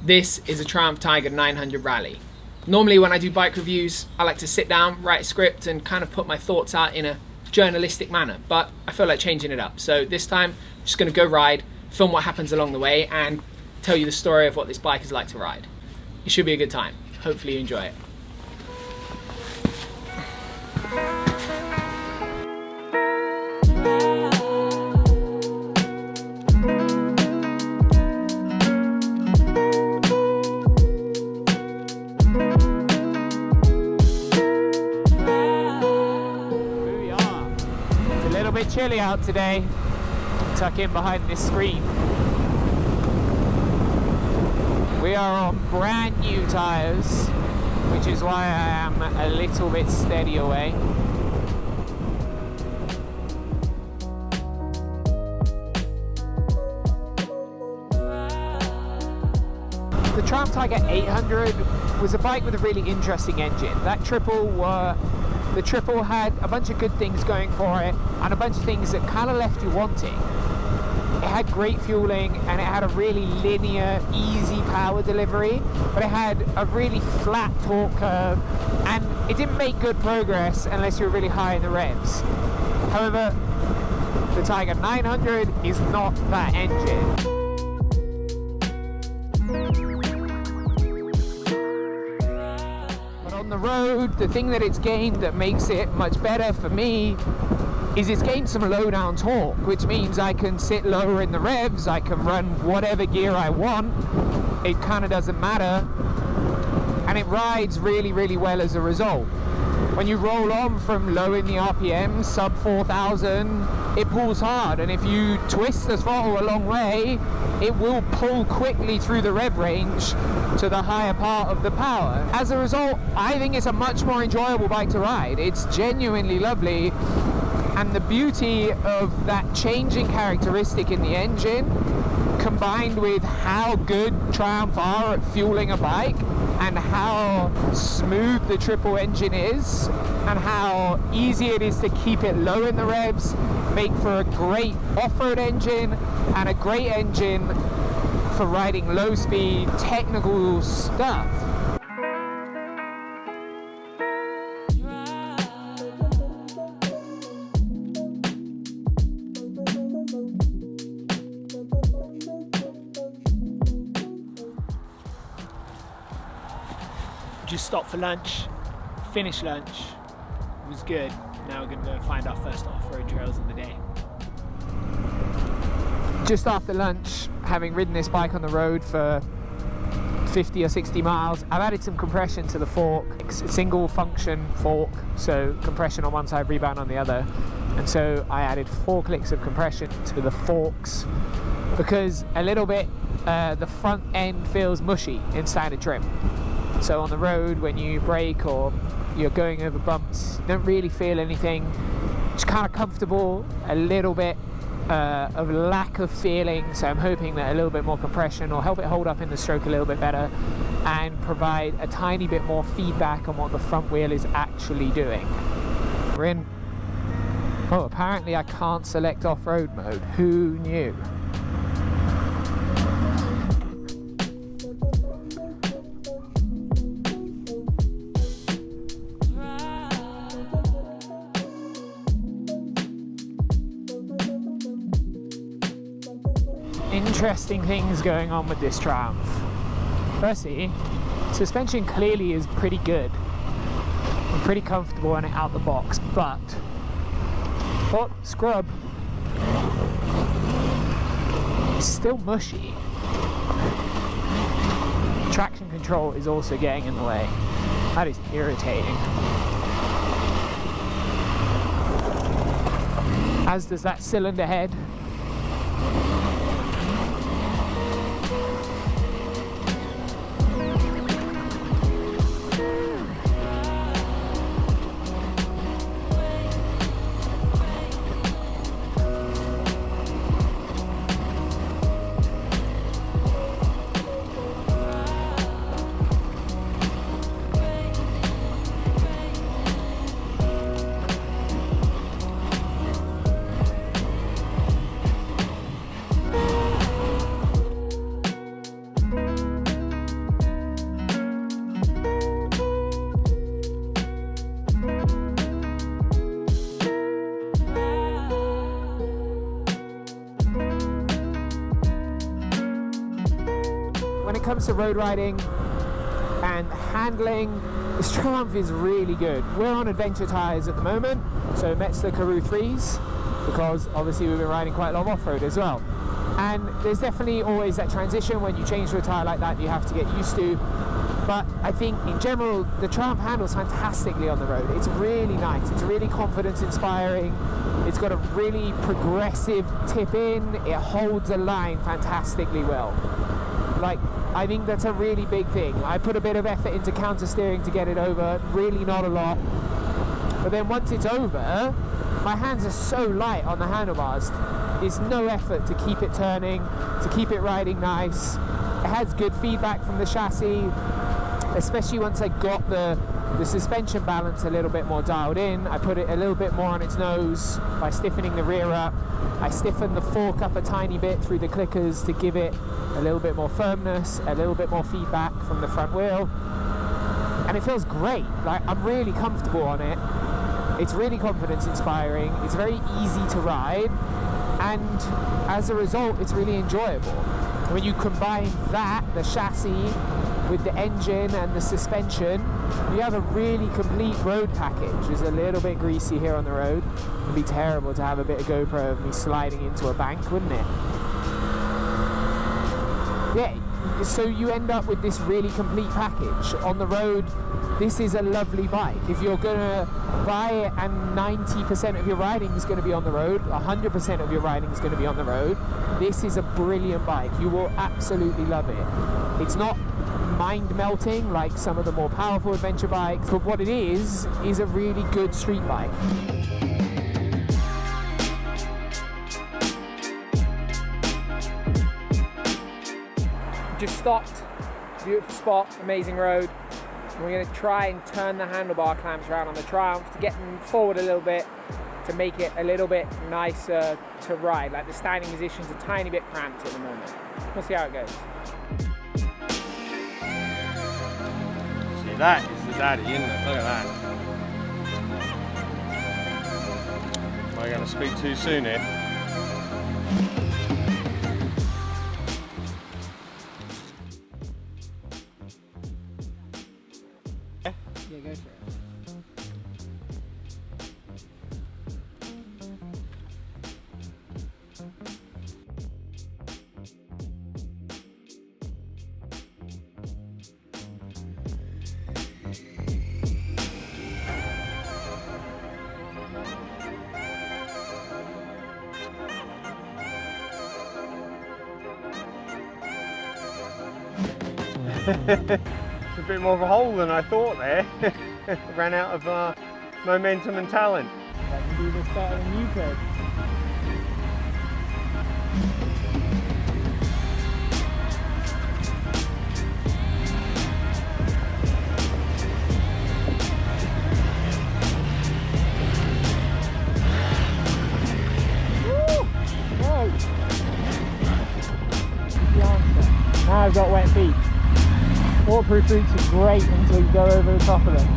This is a Triumph Tiger 900 Rally. Normally when I do bike reviews, I like to sit down, write a script and kind of put my thoughts out in a journalistic manner, but I feel like changing it up. So this time, I'm just gonna go ride, film what happens along the way and tell you the story of what this bike is like to ride. It should be a good time. Hopefully you enjoy it. Chilly out today. Tuck in behind this screen. We are on brand new tyres, which is why I am a little bit steady away. The Triumph Tiger 800 was a bike with a really interesting engine. The triple had a bunch of good things going for it and a bunch of things that kind of left you wanting. It had great fueling and it had a really linear, easy power delivery, but it had a really flat torque curve and it didn't make good progress unless you were really high in the revs. However, the Tiger 900 is not that engine. On the road, the thing that it's gained that makes it much better for me is it's gained some low down torque, which means I can sit lower in the revs, I can run whatever gear I want, it kind of doesn't matter, and it rides really, really well as a result. When you roll on from low in the RPM, sub 4,000, it pulls hard, and if you twist the throttle a long way, it will pull quickly through the rev range to the higher part of the power. As a result, I think it's a much more enjoyable bike to ride. It's genuinely lovely, and the beauty of that changing characteristic in the engine, combined with how good Triumph are at fueling a bike, and how smooth the triple engine is, and how easy it is to keep it low in the revs, make for a great off-road engine and a great engine for riding low-speed technical stuff. Just stopped for lunch, finished lunch, it was good. Now we're gonna go find our first off-road trails of the day. Just after lunch, having ridden this bike on the road for 50 or 60 miles, I've added some compression to the fork. It's a single function fork, so compression on one side, rebound on the other. And so I added 4 clicks of compression to the forks because a little bit the front end feels mushy in standard trim. So on the road, when you brake or you're going over bumps, you don't really feel anything. It's kind of comfortable, a little bit of lack of feeling, so I'm hoping that a little bit more compression will help it hold up in the stroke a little bit better and provide a tiny bit more feedback on what the front wheel is actually doing. We're in... Oh, apparently I can't select off-road mode. Who knew? Interesting things going on with this Triumph. Firstly, suspension clearly is pretty good. I'm pretty comfortable on it out the box, but oh, scrub. It's still mushy. Traction control is also getting in the way. That is irritating. As does that cylinder head. when it comes to road riding and handling, this Triumph is really good. We're on adventure tyres at the moment, so Metzler Karoo 3s, because obviously we've been riding quite a lot of off-road as well. And there's definitely always that transition when you change to a tyre like that you have to get used to. But I think in general, the Triumph handles fantastically on the road. It's really nice, it's really confidence inspiring. It's got a really progressive tip in, it holds a line fantastically well. Like, I think that's a really big thing. I put a bit of effort into counter steering to get it over, really not a lot. But then once it's over, my hands are so light on the handlebars. There's no effort to keep it turning, to keep it riding nice. It has good feedback from the chassis, especially once I got the suspension balance a little bit more dialed in. I put it a little bit more on its nose by stiffening the rear up. I stiffened the fork up a tiny bit through the clickers to give it a little bit more firmness, a little bit more feedback from the front wheel. And it feels great. Like, I'm really comfortable on it. It's really confidence inspiring. It's very easy to ride. And as a result, it's really enjoyable. When you combine that, the chassis, with the engine and the suspension, you have a really complete road package. It's a little bit greasy here on the road. It'd be terrible to have a bit of GoPro of me sliding into a bank, wouldn't it? Yeah, so you end up with this really complete package. On the road, this is a lovely bike. If you're gonna buy it and 90% of your riding is gonna be on the road, 100% of your riding is gonna be on the road, this is a brilliant bike. You will absolutely love it. It's not mind-melting like some of the more powerful adventure bikes, but what it is a really good street bike. Just stopped, beautiful spot, amazing road. We're going to try and turn the handlebar clamps around on the Triumph to get them forward a little bit, to make it a little bit nicer to ride. Like, the standing position's a tiny bit cramped at the moment. We'll see how it goes. See, that is the daddy, isn't it? Look at that. Am I going to speak too soon here? Yeah, go for it. It's a bit more of a hole than I thought there. Ran out of momentum and talent. I can do this better than you could. Woo! Whoa! The answer. Now I've got wet feet. Waterproof boots are great until you go over the top of them.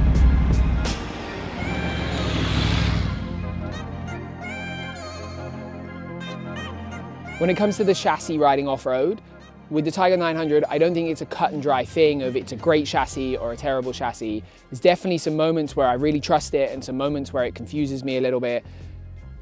When it comes to the chassis riding off-road, with the Tiger 900, I don't think it's a cut and dry thing of it's a great chassis or a terrible chassis. There's definitely some moments where I really trust it and some moments where it confuses me a little bit.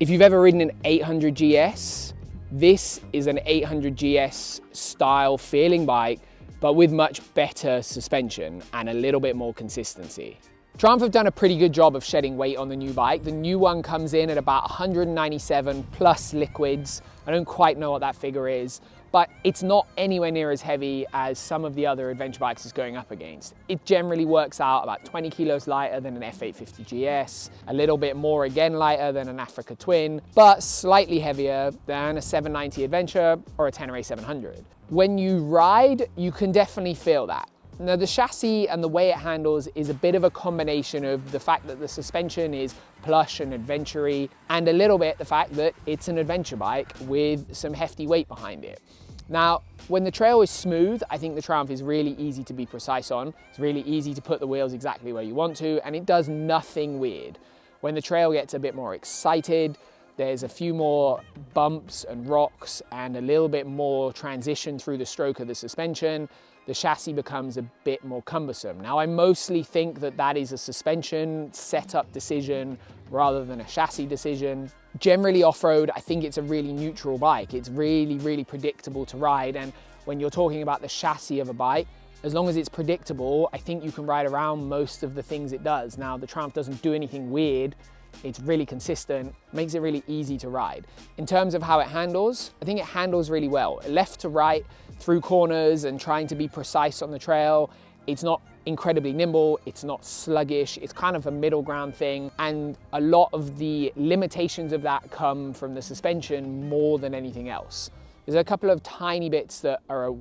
If you've ever ridden an 800 GS, this is an 800 GS style feeling bike, but with much better suspension and a little bit more consistency. Triumph have done a pretty good job of shedding weight on the new bike. The new one comes in at about 197 plus liquids. I don't quite know what that figure is, but it's not anywhere near as heavy as some of the other adventure bikes it's going up against. It generally works out about 20 kilos lighter than an F850 GS, a little bit more again lighter than an Africa Twin, but slightly heavier than a 790 Adventure or a Tenere 700. When you ride, you can definitely feel that. Now, the chassis and the way it handles is a bit of a combination of the fact that the suspension is plush and adventure-y, and a little bit the fact that it's an adventure bike with some hefty weight behind it. Now, when the trail is smooth, I think the Triumph is really easy to be precise on. It's really easy to put the wheels exactly where you want to, and it does nothing weird. When the trail gets a bit more excited, There's a few more bumps and rocks and a little bit more transition through the stroke of the suspension. The chassis becomes a bit more cumbersome. Now, I mostly think that that is a suspension setup decision rather than a chassis decision. Generally off-road, I think it's a really neutral bike. It's really, really predictable to ride. And when you're talking about the chassis of a bike, as long as it's predictable, I think you can ride around most of the things it does. Now, the Triumph doesn't do anything weird. It's really consistent, makes it really easy to ride. In terms of how it handles, I think it handles really well. Left to right, through corners and trying to be precise on the trail. It's not incredibly nimble, it's not sluggish, it's kind of a middle ground thing. And a lot of the limitations of that come from the suspension more than anything else. There's a couple of tiny bits that are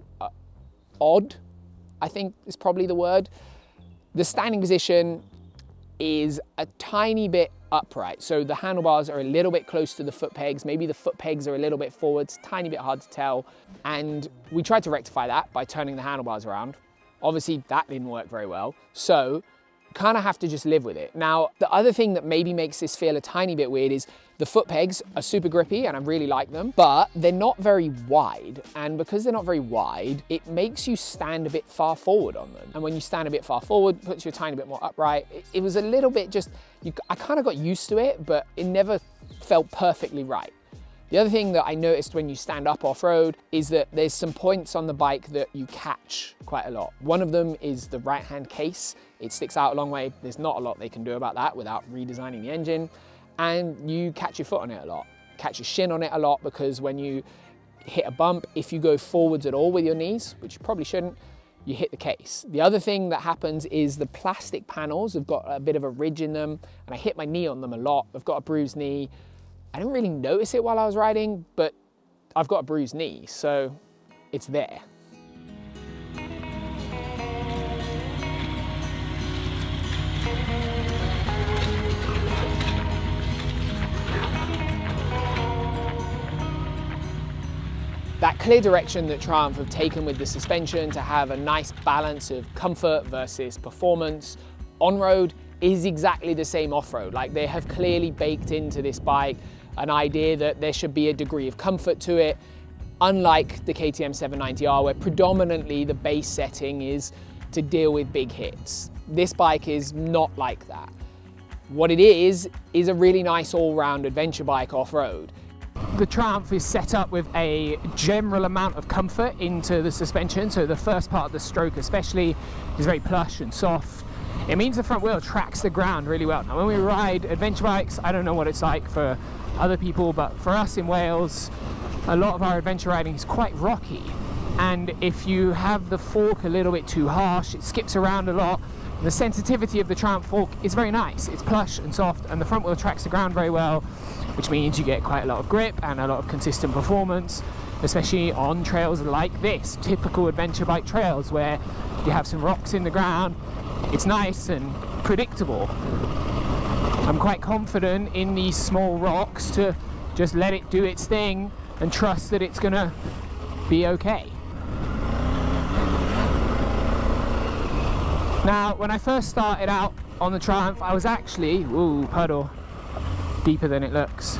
odd, I think is probably the word. The standing position is a tiny bit upright. So the handlebars are a little bit close to the foot pegs. Maybe the foot pegs are a little bit forwards, tiny bit hard to tell. And we tried to rectify that by turning the handlebars around. Obviously that didn't work very well. So kind of have to just live with it. Now, the other thing that maybe makes this feel a tiny bit weird is the foot pegs are super grippy and I really like them, but they're not very wide. And because they're not very wide, it makes you stand a bit far forward on them. And when you stand a bit far forward, it puts you a tiny bit more upright. It was a little bit just, I kind of got used to it, but it never felt perfectly right. The other thing that I noticed when you stand up off-road is that there's some points on the bike that you catch quite a lot. One of them is the right-hand case. It sticks out a long way. There's not a lot they can do about that without redesigning the engine. And you catch your foot on it a lot, catch your shin on it a lot, because when you hit a bump, if you go forwards at all with your knees, which you probably shouldn't, you hit the case. The other thing that happens is the plastic panels have got a bit of a ridge in them, and I hit my knee on them a lot. I've got a bruised knee. I didn't really notice it while I was riding, but I've got a bruised knee, so it's there. That clear direction that Triumph have taken with the suspension to have a nice balance of comfort versus performance on road is exactly the same off-road. Like, they have clearly baked into this bike an idea that there should be a degree of comfort to it, unlike the KTM 790R, where predominantly the base setting is to deal with big hits. This bike is not like that. What it is a really nice all-round adventure bike off-road. The Triumph is set up with a general amount of comfort into the suspension, so the first part of the stroke especially is very plush and soft. It means the front wheel tracks the ground really well. Now, when we ride adventure bikes, I don't know what it's like for other people, but for us in Wales, a lot of our adventure riding is quite rocky. And if you have the fork a little bit too harsh, it skips around a lot. The sensitivity of the Triumph fork is very nice. It's plush and soft, and the front wheel tracks the ground very well, which means you get quite a lot of grip and a lot of consistent performance, especially on trails like this, typical adventure bike trails where you have some rocks in the ground. It's nice and predictable. I'm quite confident in these small rocks to just let it do its thing and trust that it's gonna be okay. Now, when I first started out on the Triumph, I was actually, ooh, puddle, deeper than it looks,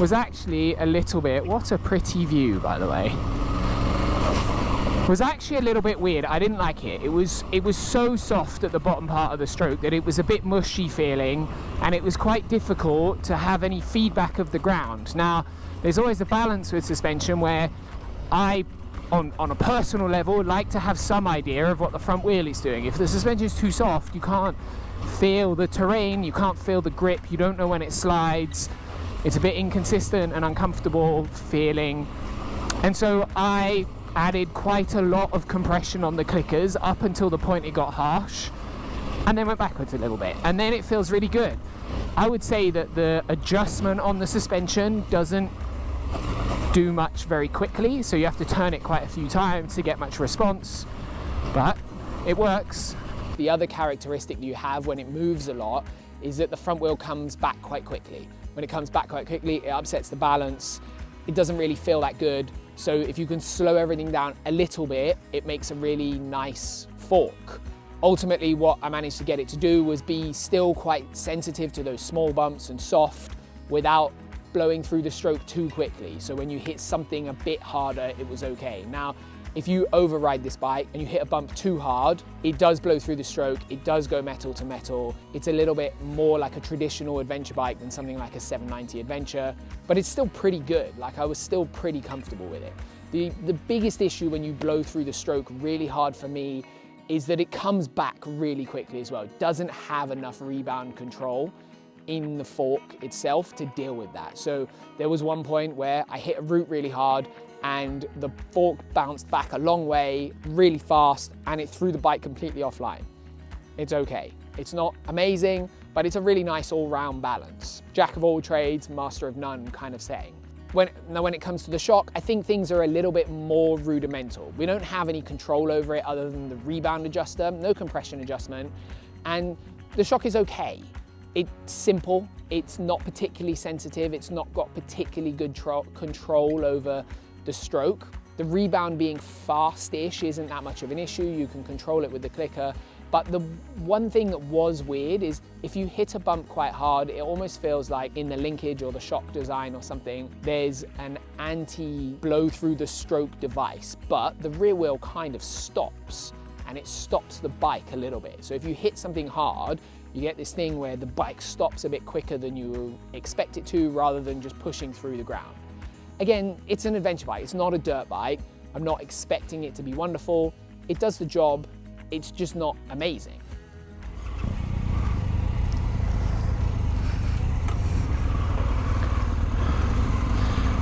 was actually a little bit, what a pretty view, by the way. Was actually a little bit weird. I didn't like it. It was so soft at the bottom part of the stroke that it was a bit mushy feeling, and it was quite difficult to have any feedback of the ground. Now, there's always a balance with suspension where I, on a personal level, like to have some idea of what the front wheel is doing. If the suspension is too soft, you can't feel the terrain, you can't feel the grip, you don't know when it slides. It's a bit inconsistent and uncomfortable feeling. And so I added quite a lot of compression on the clickers up until the point it got harsh, and then went backwards a little bit, and then it feels really good. I would say that the adjustment on the suspension doesn't do much very quickly, so you have to turn it quite a few times to get much response, but it works. The other characteristic you have when it moves a lot is that the front wheel comes back quite quickly. When it comes back quite quickly, it upsets the balance. It doesn't really feel that good. So if you can slow everything down a little bit, it makes a really nice fork. Ultimately, what I managed to get it to do was be still quite sensitive to those small bumps and soft, without blowing through the stroke too quickly. So when you hit something a bit harder, it was okay. Now, if you override this bike and you hit a bump too hard, it does blow through the stroke, it does go metal to metal. It's a little bit more like a traditional adventure bike than something like a 790 Adventure, but it's still pretty good. Like, I was still pretty comfortable with it. The biggest issue when you blow through the stroke really hard for me is that it comes back really quickly as well. It doesn't have enough rebound control in the fork itself to deal with that. So there was one point where I hit a root really hard and the fork bounced back a long way really fast and it threw the bike completely offline. It's okay. It's not amazing, but it's a really nice all-round balance. Jack of all trades, master of none kind of saying. When it comes to the shock, I think things are a little bit more rudimental. We don't have any control over it other than the rebound adjuster, no compression adjustment, and the shock is okay. It's simple, it's not particularly sensitive, it's not got particularly good control over the stroke. The rebound being fast-ish isn't that much of an issue, you can control it with the clicker. But the one thing that was weird is if you hit a bump quite hard, it almost feels like in the linkage or the shock design or something, there's an anti-blow through the stroke device, but the rear wheel kind of stops and it stops the bike a little bit. So if you hit something hard, you get this thing where the bike stops a bit quicker than you expect it to rather than just pushing through the ground. Again, it's an adventure bike, it's not a dirt bike. I'm not expecting it to be wonderful. It does the job. It's just not amazing.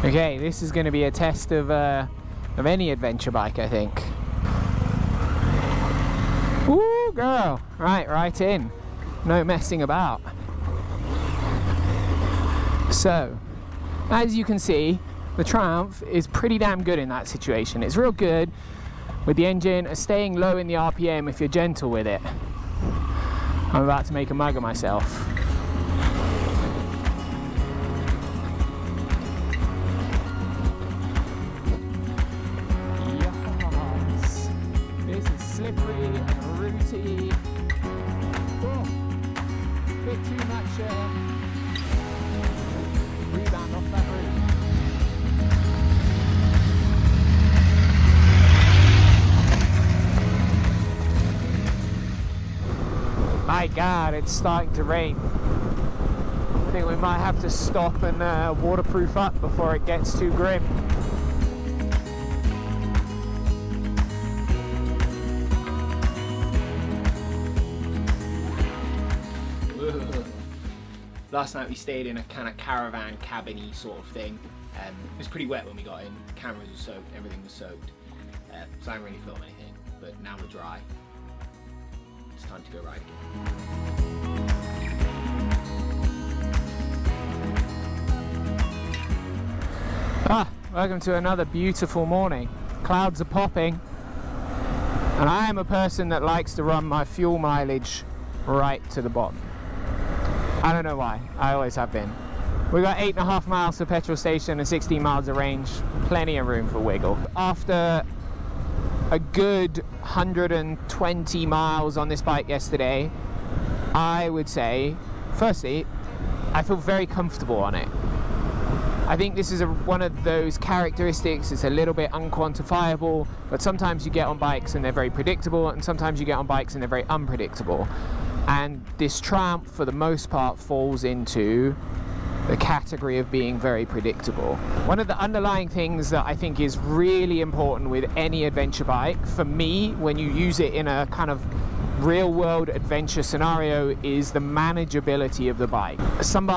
Okay, this is going to be a test of any adventure bike, I think. Ooh, girl! Right in. No messing about. So, as you can see, the Triumph is pretty damn good in that situation. It's real good with the engine staying low in the RPM if you're gentle with it. I'm about to make a mug of myself. Yes. This is slippery and rooty. Oh, bit too much rebound off that root. My God, it's starting to rain. I think we might have to stop and waterproof up before it gets too grim. Last night we stayed in a kind of caravan cabin-y sort of thing. It was pretty wet when we got in. Cameras were soaked, everything was soaked. So I didn't really film anything, but now we're dry. It's time to go ride again. Welcome to another beautiful morning. Clouds are popping, and I am a person that likes to run my fuel mileage right to the bottom. I don't know why, I always have been. We got 8.5 miles to petrol station and 16 miles of range, plenty of room for wiggle. After a good 120 miles on this bike yesterday, I would say, firstly, I feel very comfortable on it. I think this is one of those characteristics, it's a little bit unquantifiable, but sometimes you get on bikes and they're very predictable, and sometimes you get on bikes and they're very unpredictable. And this Triumph, for the most part, falls into the category of being very predictable. One of the underlying things that I think is really important with any adventure bike, for me, when you use it in a kind of real-world adventure scenario, is the manageability of the bike. Some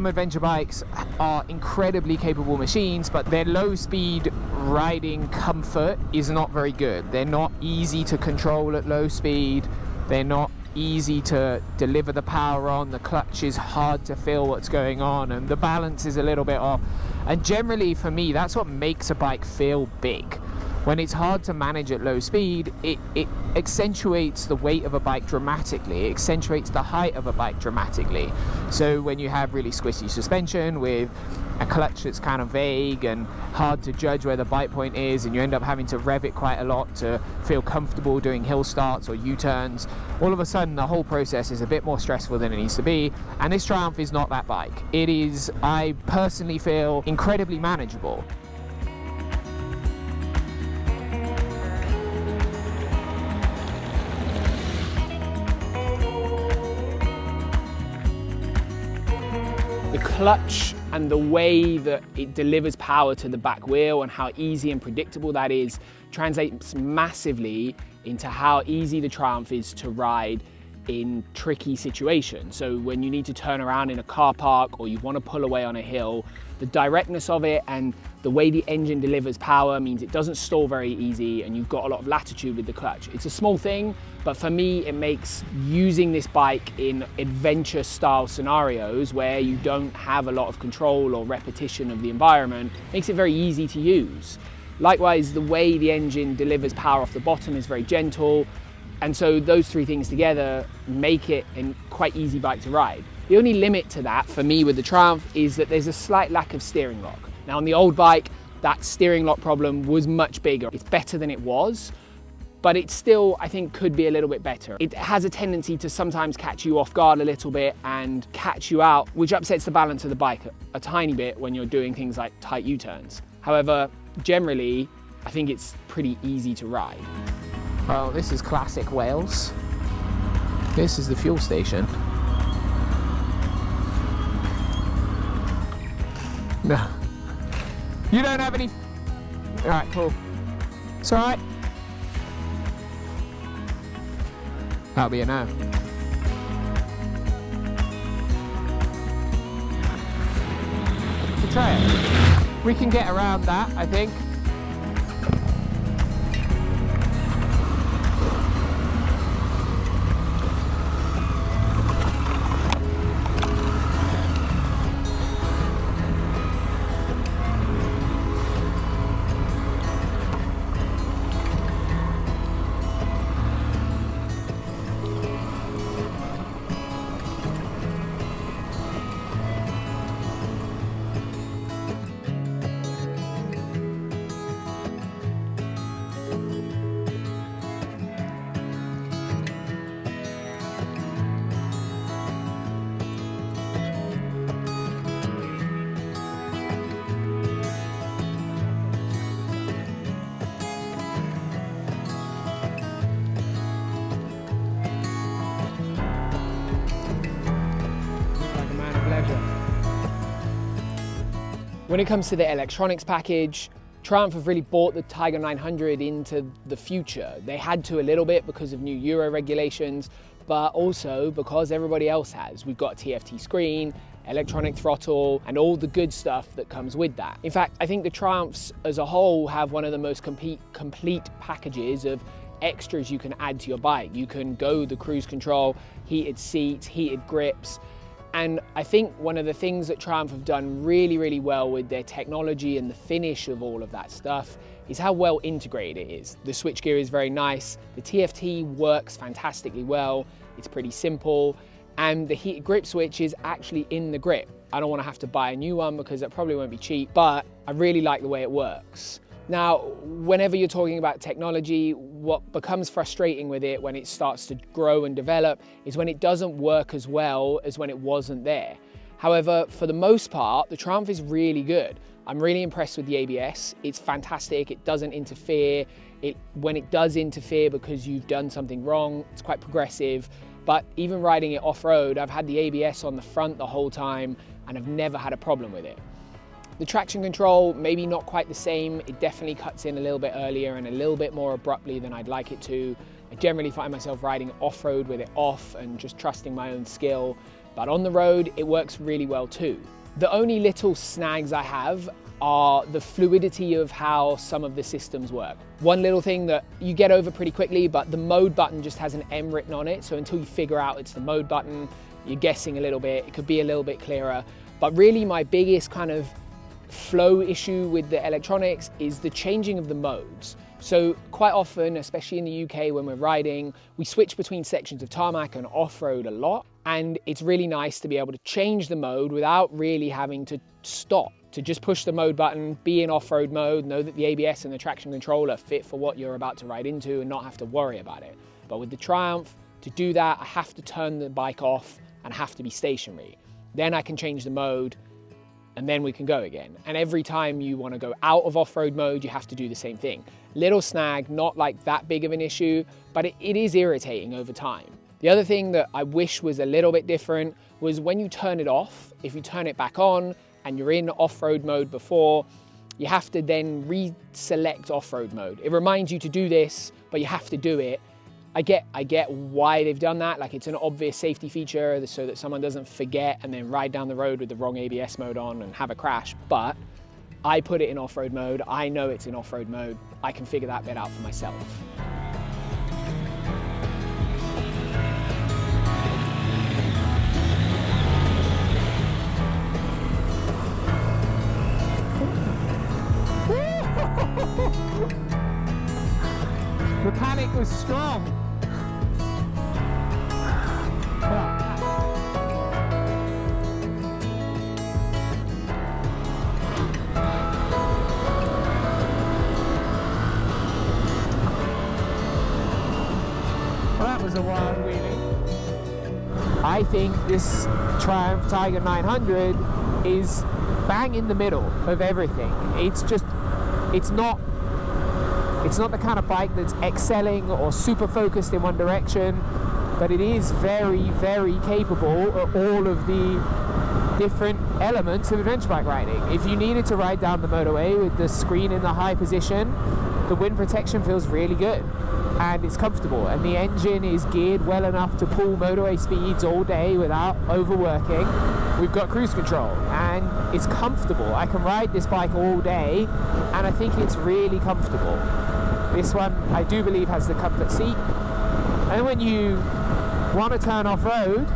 adventure bikes are incredibly capable machines, but their low-speed riding comfort is not very good. They're not easy to control at low speed. They're not easy to deliver the power on. The clutch is hard to feel what's going on, and the balance is a little bit off. And generally, for me, that's what makes a bike feel big. When it's hard to manage at low speed, it accentuates the weight of a bike dramatically, it accentuates the height of a bike dramatically. So when you have really squishy suspension with a clutch that's kind of vague and hard to judge where the bite point is, and you end up having to rev it quite a lot to feel comfortable doing hill starts or U-turns, all of a sudden the whole process is a bit more stressful than it needs to be, and this Triumph is not that bike. It is, I personally feel, incredibly manageable. The clutch and the way that it delivers power to the back wheel and how easy and predictable that is translates massively into how easy the Triumph is to ride in tricky situations. So when you need to turn around in a car park or you want to pull away on a hill, the directness of it and the way the engine delivers power means it doesn't stall very easy and you've got a lot of latitude with the clutch. It's a small thing, but for me it makes using this bike in adventure style scenarios where you don't have a lot of control or repetition of the environment, makes it very easy to use. Likewise, the way the engine delivers power off the bottom is very gentle, and so those three things together make it a quite easy bike to ride. The only limit to that for me with the Triumph is that there's a slight lack of steering lock. Now on the old bike, that steering lock problem was much bigger. It's better than it was, but it still, I think, could be a little bit better. It has a tendency to sometimes catch you off guard a little bit and catch you out, which upsets the balance of the bike a tiny bit when you're doing things like tight U-turns. However, generally, I think it's pretty easy to ride. Well, this is classic Wales. This is the fuel station. No. You don't have any... Alright, cool. It's alright. That'll be a no. We'll try it. We can get around that, I think. When it comes to the electronics package, Triumph have really brought the Tiger 900 into the future. They had to a little bit because of new Euro regulations, but also because everybody else has. We've got a TFT screen, electronic throttle, and all the good stuff that comes with that. In fact, I think the Triumphs as a whole have one of the most complete packages of extras you can add to your bike. You can go the cruise control, heated seats, heated grips. And I think one of the things that Triumph have done really, really well with their technology and the finish of all of that stuff is how well integrated it is. The switchgear is very nice, the TFT works fantastically well, it's pretty simple, and the heated grip switch is actually in the grip. I don't want to have to buy a new one because that probably won't be cheap, but I really like the way it works. Now, whenever you're talking about technology, what becomes frustrating with it when it starts to grow and develop is when it doesn't work as well as when it wasn't there. However, for the most part, the Triumph is really good. I'm really impressed with the ABS. It's fantastic, it doesn't interfere. When it does interfere because you've done something wrong, it's quite progressive. But even riding it off-road, I've had the ABS on the front the whole time and I've never had a problem with it. The traction control, maybe not quite the same. It definitely cuts in a little bit earlier and a little bit more abruptly than I'd like it to. I generally find myself riding off-road with it off and just trusting my own skill. But on the road, it works really well too. The only little snags I have are the fluidity of how some of the systems work. One little thing that you get over pretty quickly, but the mode button just has an M written on it. So until you figure out it's the mode button, you're guessing a little bit. It could be a little bit clearer. But really my biggest kind of flow issue with the electronics is the changing of the modes. So quite often, especially in the UK when we're riding, we switch between sections of tarmac and off-road a lot. And it's really nice to be able to change the mode without really having to stop, to just push the mode button, be in off-road mode, know that the ABS and the traction control are fit for what you're about to ride into and not have to worry about it. But with the Triumph, to do that, I have to turn the bike off and have to be stationary. Then I can change the mode and then we can go again. And every time you want to go out of off-road mode, you have to do the same thing. Little snag, not like that big of an issue, but it is irritating over time. The other thing that I wish was a little bit different was when you turn it off, if you turn it back on and you're in off-road mode before, you have to then reselect off-road mode. It reminds you to do this, but you have to do it. I get why they've done that. Like, it's an obvious safety feature so that someone doesn't forget and then ride down the road with the wrong ABS mode on and have a crash. But I put it in off-road mode. I know it's in off-road mode. I can figure that bit out for myself. The panic was strong. Well, that was a wild wheelie. I think this Triumph Tiger 900 is bang in the middle of everything. It's not the kind of bike that's excelling or super focused in one direction, but it is very, very capable of all of the different elements of adventure bike riding. If you needed to ride down the motorway with the screen in the high position, the wind protection feels really good and it's comfortable, and the engine is geared well enough to pull motorway speeds all day without overworking. We've got cruise control and it's comfortable. I can ride this bike all day and I think it's really comfortable. This one, I do believe, has the comfort seat. And when you want to turn off-road,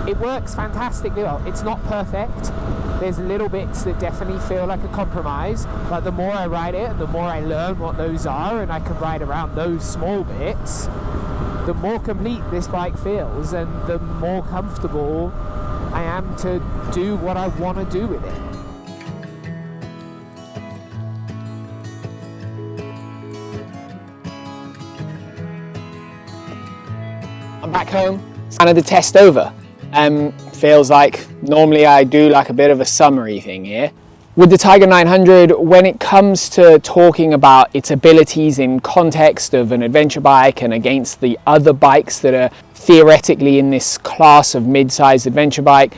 it works fantastically well. It's not perfect. There's little bits that definitely feel like a compromise, but the more I ride it, the more I learn what those are, and I can ride around those small bits, the more complete this bike feels, and the more comfortable I am to do what I want to do with it. I'm back home, it's kind of the test over. Feels like normally I do like a bit of a summary thing here. With the Tiger 900, when it comes to talking about its abilities in context of an adventure bike and against the other bikes that are theoretically in this class of mid-sized adventure bike,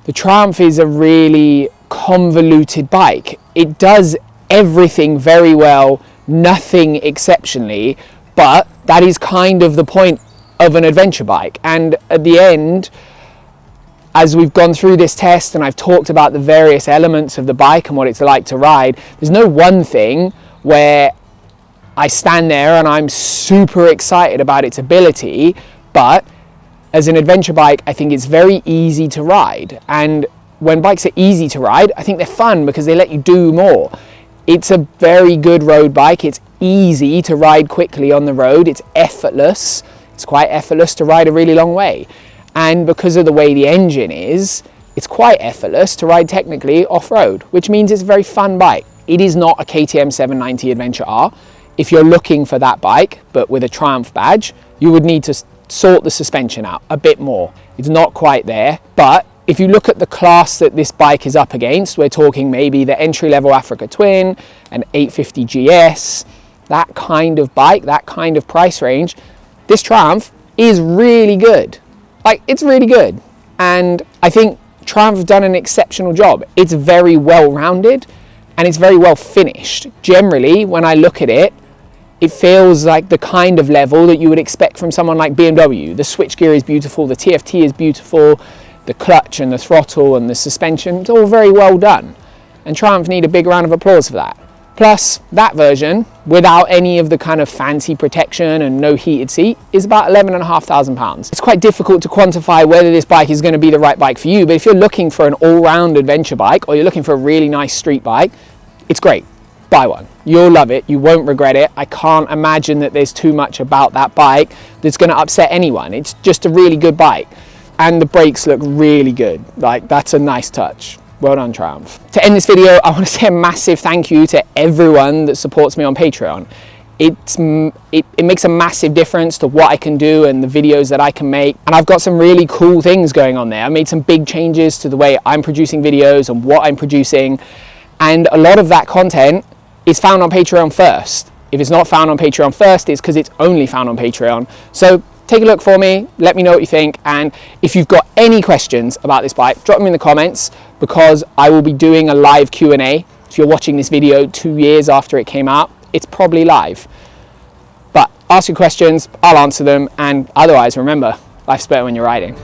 the Triumph is a really convoluted bike. It does everything very well, nothing exceptionally, but that is kind of the point of an adventure bike. And at the end, as we've gone through this test and I've talked about the various elements of the bike and what it's like to ride, there's no one thing where I stand there and I'm super excited about its ability, but as an adventure bike, I think it's very easy to ride. And when bikes are easy to ride, I think they're fun because they let you do more. It's a very good road bike. It's easy to ride quickly on the road. It's effortless. It's quite effortless to ride a really long way. And because of the way the engine is, it's quite effortless to ride technically off-road, which means it's a very fun bike. It is not a KTM 790 Adventure R. If you're looking for that bike, but with a Triumph badge, you would need to sort the suspension out a bit more. It's not quite there, but if you look at the class that this bike is up against, we're talking maybe the entry-level Africa Twin, an 850 GS, that kind of bike, that kind of price range, this Triumph is really good. Like, it's really good. And I think Triumph have done an exceptional job. It's very well-rounded and it's very well finished. Generally, when I look at it, it feels like the kind of level that you would expect from someone like BMW. The switchgear is beautiful, the TFT is beautiful, the clutch and the throttle and the suspension, it's all very well done. And Triumph need a big round of applause for that. Plus that version, without any of the kind of fancy protection and no heated seat, is about £11,500. It's quite difficult to quantify whether this bike is going to be the right bike for you, but if you're looking for an all-round adventure bike or you're looking for a really nice street bike, it's great. Buy one. You'll love it. You won't regret it. I can't imagine that there's too much about that bike that's going to upset anyone. It's just a really good bike. And the brakes look really good. Like, that's a nice touch. Well done, Triumph. To end this video, I want to say a massive thank you to everyone that supports me on Patreon. It makes a massive difference to what I can do and the videos that I can make. And I've got some really cool things going on there. I made some big changes to the way I'm producing videos and what I'm producing. And a lot of that content is found on Patreon first. If it's not found on Patreon first, it's because it's only found on Patreon. So take a look for me, let me know what you think, and if you've got any questions about this bike, drop them in the comments, because I will be doing a live Q&A. If you're watching this video 2 years after it came out, it's probably live. But ask your questions, I'll answer them, and otherwise remember, life's better when you're riding.